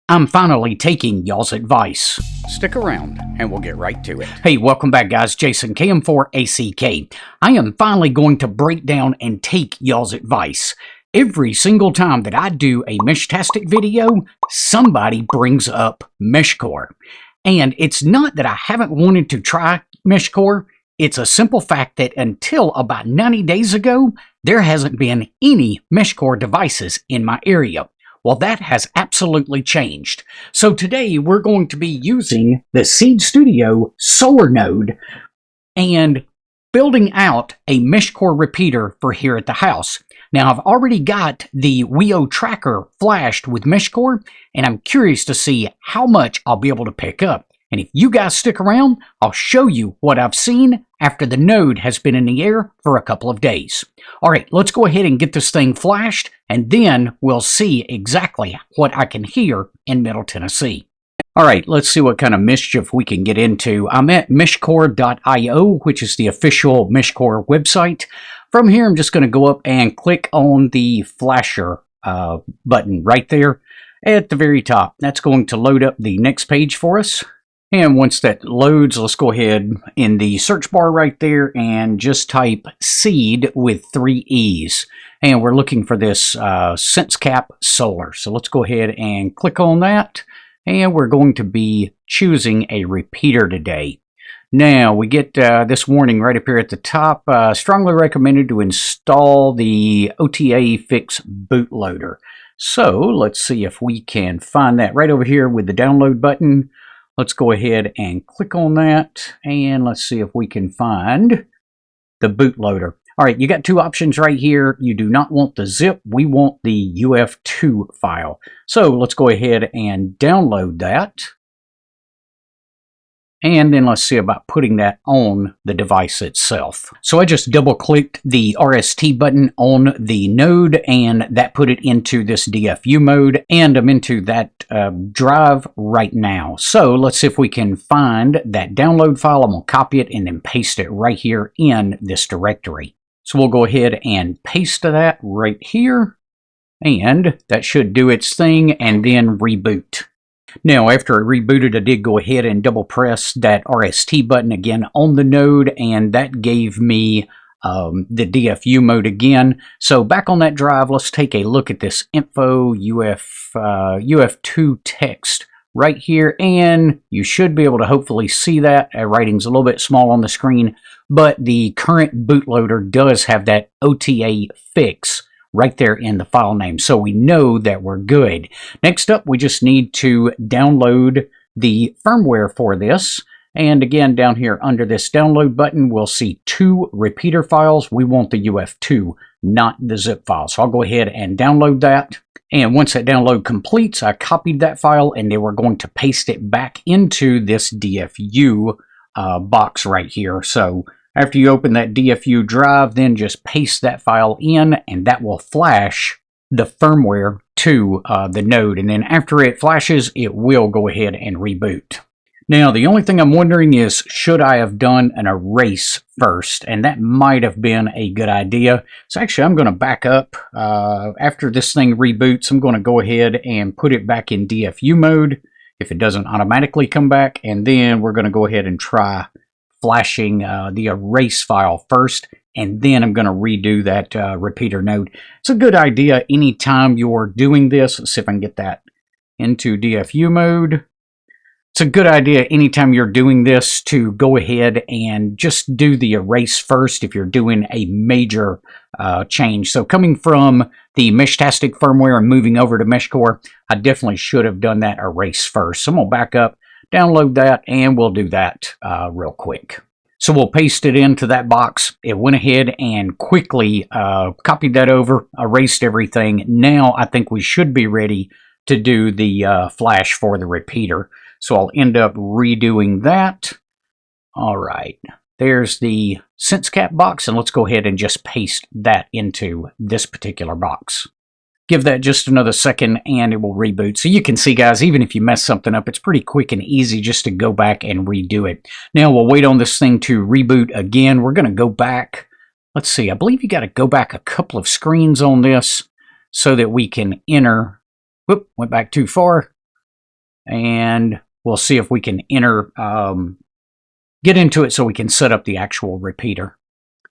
I'm finally taking y'all's advice. Stick around and we'll get right to it. Hey, welcome back guys, Jason KM4ACK. I am finally going to break down and take y'all's advice. Every single time that I do a Meshtastic video, somebody brings up MeshCore. And it's not that I haven't wanted to try MeshCore, it's a simple fact that until about 90 days ago, there hasn't been any MeshCore devices in my area. Well, that has absolutely changed. So today we're going to be using the Seed Studio solar node and building out a MeshCore repeater for here at the house. Now, I've already got the WIO tracker flashed with MeshCore, and I'm curious to see how much I'll be able to pick up. And if you guys stick around, I'll show you what I've seen after the node has been in the air for a couple of days. All right, let's go ahead and get this thing flashed, and then we'll see exactly what I can hear in Middle Tennessee. All right, let's see what kind of mischief we can get into. I'm at meshcore.io, which is the official MeshCore website. From here, I'm just going to go up and click on the flasher button right there at the very top. That's going to load up the next page for us. And once that loads, let's go ahead in the search bar right there and just type seed with 3 E's. And we're looking for this SenseCap Solar. So let's go ahead and click on that. And we're going to be choosing a repeater today. Now we get this warning right up here at the top. Strongly recommended to install the OTA Fix bootloader. So let's see if we can find that right over here with the download button. Let's go ahead and click on that, and let's see if we can find the bootloader. All right, you got 2 options right here. You do not want the zip. We want the UF2 file. So let's go ahead and download that. And then let's see about putting that on the device itself. So I just double-clicked the RST button on the node, and that put it into this DFU mode, and I'm into that drive right now. So let's see if we can find that download file. I'm going to copy it and then paste it right here in this directory. So we'll go ahead and paste that right here, and that should do its thing, and then reboot. Now, after I rebooted, I did go ahead and double press that RST button again on the node, and that gave me the DFU mode again. So back on that drive, let's take a look at this info UF2 text right here, and you should be able to hopefully see that. Writing's a little bit small on the screen, but the current bootloader does have that OTA fix right there in the file name, so we know that we're good. Next up, we just need to download the firmware for this. And again, down here under this download button, we'll see 2 repeater files. We want the UF2, not the zip file. So I'll go ahead and download that. And once that download completes, I copied that file, and then we're going to paste it back into this DFU box right here. So after you open that DFU drive, then just paste that file in, and that will flash the firmware to the node. And then after it flashes, it will go ahead and reboot. Now, the only thing I'm wondering is, should I have done an erase first? And that might have been a good idea. So actually, I'm going to back up. After this thing reboots, I'm going to go ahead and put it back in DFU mode if it doesn't automatically come back. And then we're going to go ahead and try flashing the erase file first, and then I'm going to redo that repeater node. It's a good idea anytime you're doing this. Let's see if I can get that into DFU mode. It's a good idea anytime you're doing this to go ahead and just do the erase first if you're doing a major change. So coming from the Meshtastic firmware and moving over to MeshCore, I definitely should have done that erase first. So I'm going to back up, download that, and we'll do that real quick. So we'll paste it into that box. It went ahead and quickly copied that over, erased everything. Now I think we should be ready to do the flash for the repeater. So I'll end up redoing that. All right, there's the SenseCap box, and let's go ahead and just paste that into this particular box. Give that just another second and it will reboot. So you can see, guys, even if you mess something up, it's pretty quick and easy just to go back and redo it. Now we'll wait on this thing to reboot again. We're going to go back. Let's see, I believe you got to go back a couple of screens on this so that we can enter. Whoop, went back too far. and we'll see if we can get into it so we can set up the actual repeater.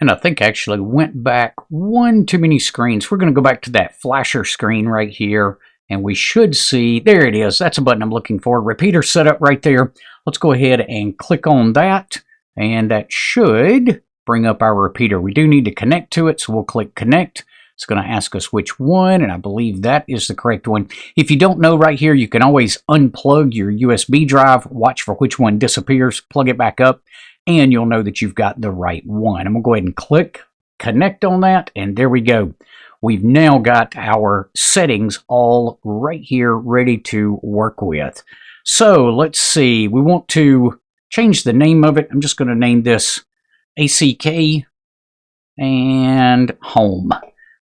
And I think I actually went back one too many screens. We're going to go back to that flasher screen right here, and we should see, there it is. That's a button I'm looking for. Repeater setup right there. Let's go ahead and click on that, and that should bring up our repeater. We do need to connect to it, so we'll click connect. It's going to ask us which one, and I believe that is the correct one. If you don't know right here, you can always unplug your USB drive, watch for which one disappears, plug it back up, and you'll know that you've got the right one. I'm going to go ahead and click connect on that, and there we go. We've now got our settings all right here ready to work with. So let's see, we want to change the name of it. I'm just going to name this ACK and home.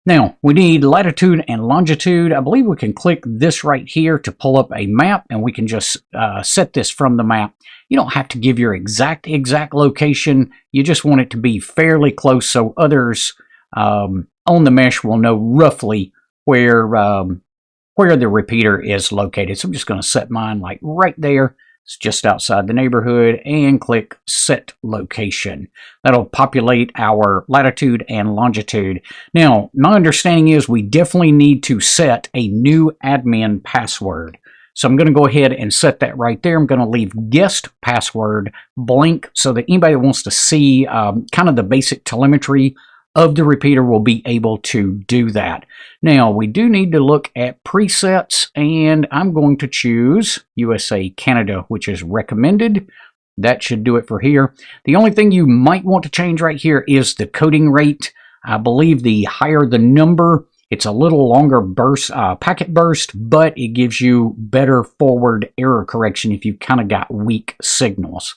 Now, we need latitude and longitude. I believe we can click this right here to pull up a map, and we can just set this from the map. You don't have to give your exact location. You just want it to be fairly close so others on the mesh will know roughly where the repeater is located. So I'm just going to set mine like right there. It's just outside the neighborhood, and click set location. That'll populate our latitude and longitude. Now, my understanding is we definitely need to set a new admin password. So I'm going to go ahead and set that right there. I'm going to leave guest password blank so that anybody that wants to see kind of the basic telemetry of the repeater will be able to do that. Now, we do need to look at presets, and I'm going to choose USA, Canada, which is recommended. That should do it for here. The only thing you might want to change right here is the coding rate. I believe the higher the number, it's a little longer burst, packet burst, but it gives you better forward error correction if you've kind of got weak signals.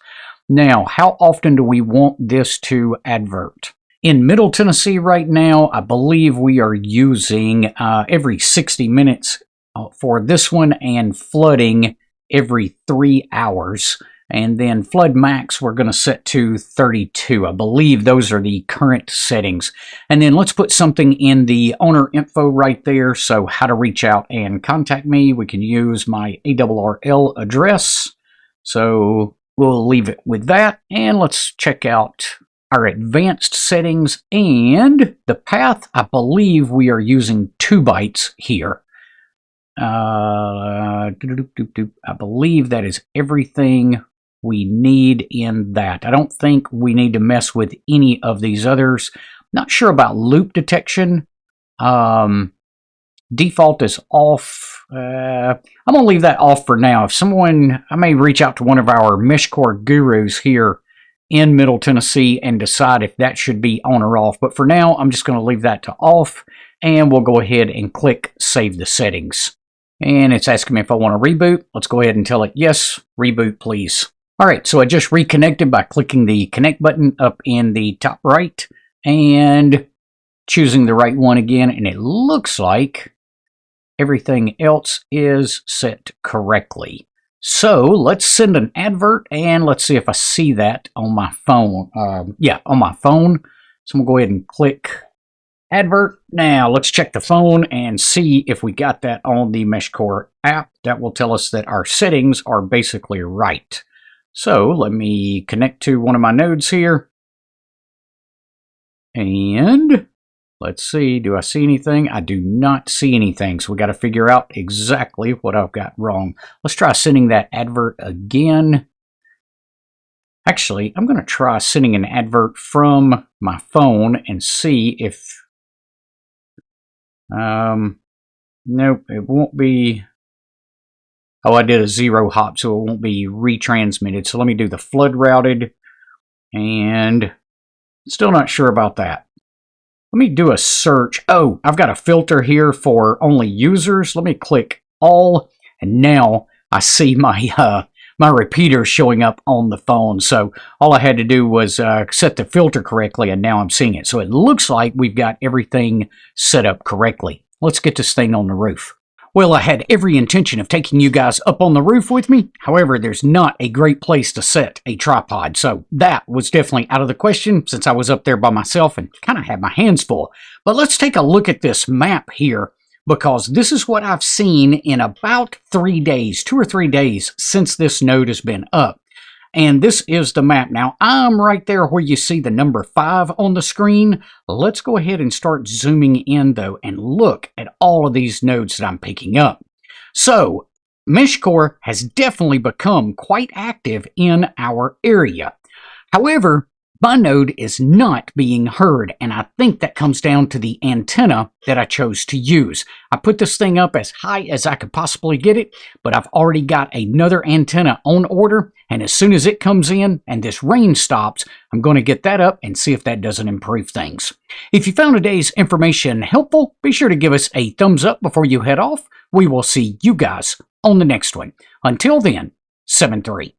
Now, how often do we want this to advert? In Middle Tennessee right now, I believe we are using every 60 minutes for this one, and flooding every 3 hours. And then flood max we're going to set to 32. I believe those are the current settings. And then let's put something in the owner info right there. So how to reach out and contact me. We can use my ARRL address. So we'll leave it with that. And let's check out our advanced settings, and the path, I believe we are using 2 bytes here. I believe that is everything we need in that. I don't think we need to mess with any of these others. Not sure about loop detection. Default is off. I'm going to leave that off for now. If someone, I may reach out to one of our MeshCore gurus here in Middle Tennessee and decide if that should be on or off. But for now, I'm just going to leave that to off, and we'll go ahead and click Save the Settings. And it's asking me if I want to reboot. Let's go ahead and tell it yes, reboot please. All right, so I just reconnected by clicking the connect button up in the top right and choosing the right one again, and it looks like everything else is set correctly. So let's send an advert, and let's see if I see that on my phone. Yeah, on my phone. So I'm going to go ahead and click advert. Now let's check the phone and see if we got that on the MeshCore app. That will tell us that our settings are basically right. So let me connect to one of my nodes here. And let's see, do I see anything? I do not see anything, so we got to figure out exactly what I've got wrong. Let's try sending that advert again. Actually, I'm going to try sending an advert from my phone and see if... nope, it won't be... Oh, I did a 0 hop, so it won't be retransmitted. So let me do the flood routed, and still not sure about that. Let me do a search. Oh, I've got a filter here for only users. Let me click all, and now I see my my repeater showing up on the phone. So all I had to do was set the filter correctly, and now I'm seeing it. So it looks like we've got everything set up correctly. Let's get this thing on the roof. Well, I had every intention of taking you guys up on the roof with me. However, there's not a great place to set a tripod. So that was definitely out of the question since I was up there by myself and kind of had my hands full. But let's take a look at this map here. because this is what I've seen in about 3 days, 2 or 3 days since this node has been up. And this is the map. Now, I'm right there where you see the number 5 on the screen. Let's go ahead and start zooming in, though, and look at all of these nodes that I'm picking up. So, MeshCore has definitely become quite active in our area. However, my node is not being heard, and I think that comes down to the antenna that I chose to use. I put this thing up as high as I could possibly get it, but I've already got another antenna on order, and as soon as it comes in and this rain stops, I'm going to get that up and see if that doesn't improve things. If you found today's information helpful, be sure to give us a thumbs up before you head off. We will see you guys on the next one. Until then, 7-3.